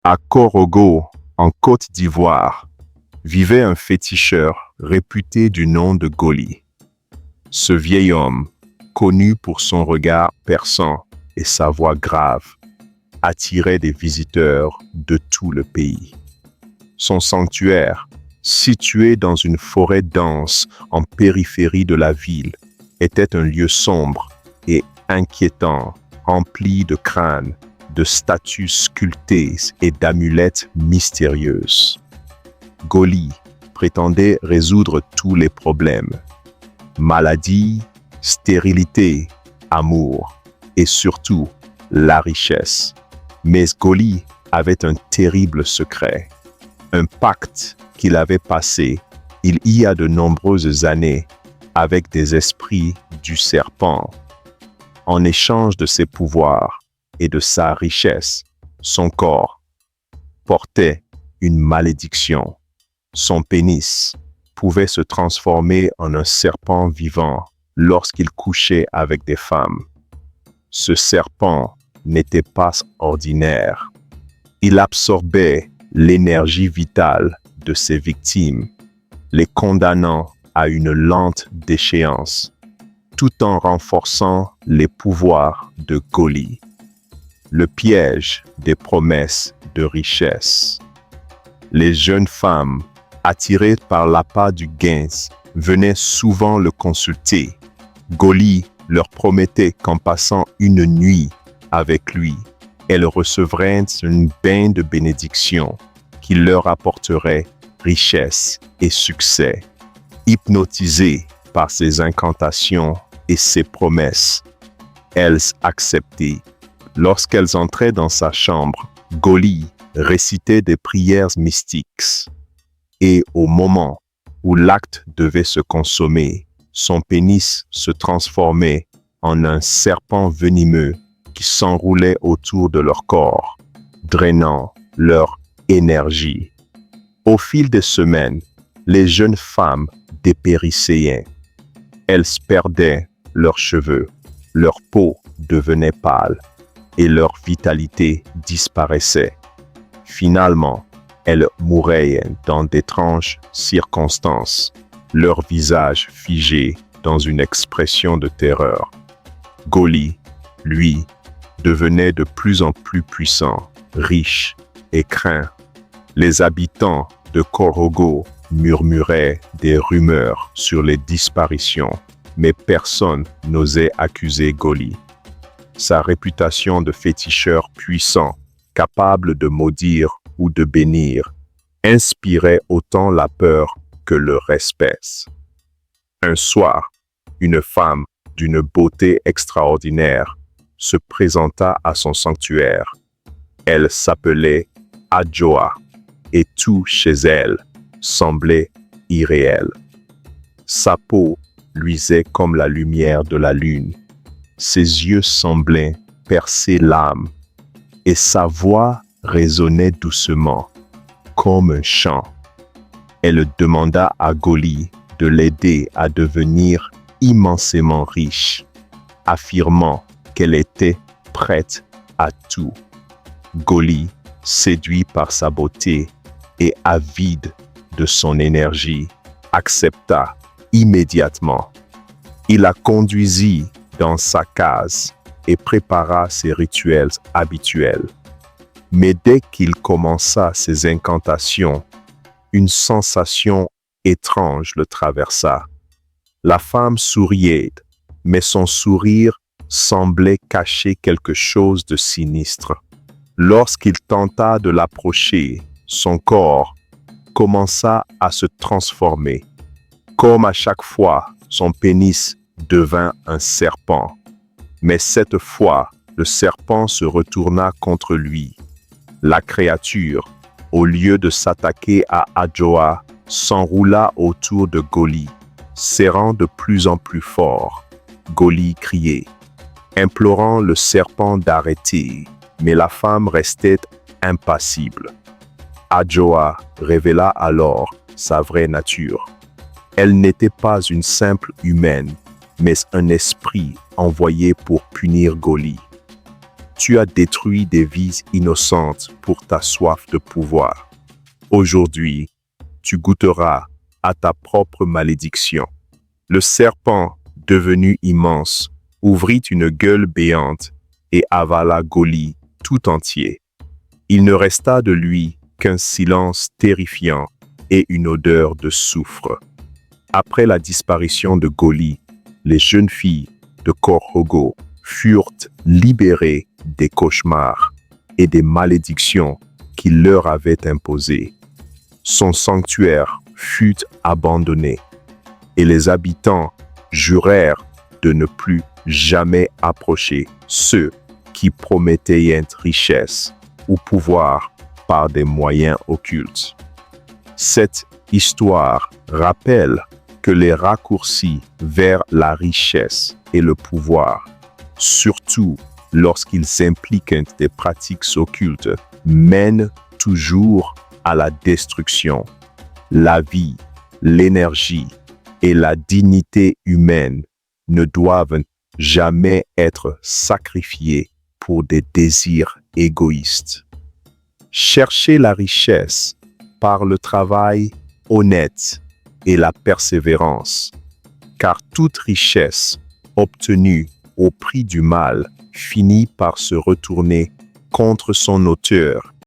À Korogo, en Côte d'Ivoire, vivait un féticheur réputé du nom de Goli. Ce vieil homme, connu pour son regard perçant et sa voix grave, attirait des visiteurs de tout le pays. Son sanctuaire, situé dans une forêt dense en périphérie de la ville, était un lieu sombre et inquiétant, rempli de crânes, de statues sculptées et d'amulettes mystérieuses. Goli prétendait résoudre tous les problèmes. Maladie, stérilité, amour et surtout la richesse. Mais Goli avait un terrible secret, un pacte qu'il avait passé il y a de nombreuses années avec des esprits du serpent. En échange de ses pouvoirs et de sa richesse, son corps portait une malédiction. Son pénis pouvait se transformer en un serpent vivant lorsqu'il couchait avec des femmes. Ce serpent n'était pas ordinaire. Il absorbait l'énergie vitale de ses victimes, les condamnant à une lente déchéance, tout en renforçant les pouvoirs de Goli. Le piège des promesses de richesse. Les jeunes femmes, attirées par l'appât du gain, venaient souvent le consulter. Goli leur promettait qu'en passant une nuit avec lui, elles recevraient un bain de bénédiction qui leur apporterait richesse et succès. Hypnotisées par ses incantations et ses promesses, elles acceptaient. Lorsqu'elles entraient dans sa chambre, Goli récitait des prières mystiques. Et au moment où l'acte devait se consommer, son pénis se transformait en un serpent venimeux qui s'enroulait autour de leur corps, drainant leur énergie. Au fil des semaines, les jeunes femmes dépérissaient. Elles perdaient leurs cheveux, leur peau devenait pâle et leur vitalité disparaissait. Finalement, elles mouraient dans d'étranges circonstances, leur visage figé dans une expression de terreur. Goli, lui, devenait de plus en plus puissant, riche et craint. Les habitants de Korogo murmuraient des rumeurs sur les disparitions, mais personne n'osait accuser Goli. Sa réputation de féticheur puissant, capable de maudire ou de bénir, inspirait autant la peur que le respect. Un soir, une femme d'une beauté extraordinaire se présenta à son sanctuaire. Elle s'appelait Adjoa et tout chez elle semblait irréel. Sa peau luisait comme la lumière de la lune. Ses yeux semblaient percer l'âme et sa voix résonnait doucement, comme un chant. Elle demanda à Goli de l'aider à devenir immensément riche, affirmant qu'elle était prête à tout. Goli, séduit par sa beauté et avide de son énergie, accepta immédiatement. Il la conduisit dans sa case et prépara ses rituels habituels. Mais dès qu'il commença ses incantations, une sensation étrange le traversa. La femme souriait, mais son sourire semblait cacher quelque chose de sinistre. Lorsqu'il tenta de l'approcher, son corps commença à se transformer. Comme à chaque fois, son pénis devint un serpent. Mais cette fois, le serpent se retourna contre lui. La créature, au lieu de s'attaquer à Adjoa, s'enroula autour de Goli, serrant de plus en plus fort. Goli criait, implorant le serpent d'arrêter, mais la femme restait impassible. Adjoa révéla alors sa vraie nature. Elle n'était pas une simple humaine, mais un esprit envoyé pour punir Goli. Tu as détruit des vies innocentes pour ta soif de pouvoir. Aujourd'hui, tu goûteras à ta propre malédiction. Le serpent, devenu immense, ouvrit une gueule béante et avala Goli tout entier. Il ne resta de lui qu'un silence terrifiant et une odeur de soufre. Après la disparition de Goli, les jeunes filles de Korhogo furent libérées des cauchemars et des malédictions qu'il leur avait imposées. Son sanctuaire fut abandonné et les habitants jurèrent de ne plus jamais approcher ceux qui promettaient richesse ou pouvoir par des moyens occultes. Cette histoire rappelle que les raccourcis vers la richesse et le pouvoir, surtout lorsqu'ils impliquent des pratiques occultes, mènent toujours à la destruction. La vie, l'énergie et la dignité humaine ne doivent jamais être sacrifiées pour des désirs égoïstes. Cherchez la richesse par le travail honnête et la persévérance, car toute richesse obtenue au prix du mal finit par se retourner contre son auteur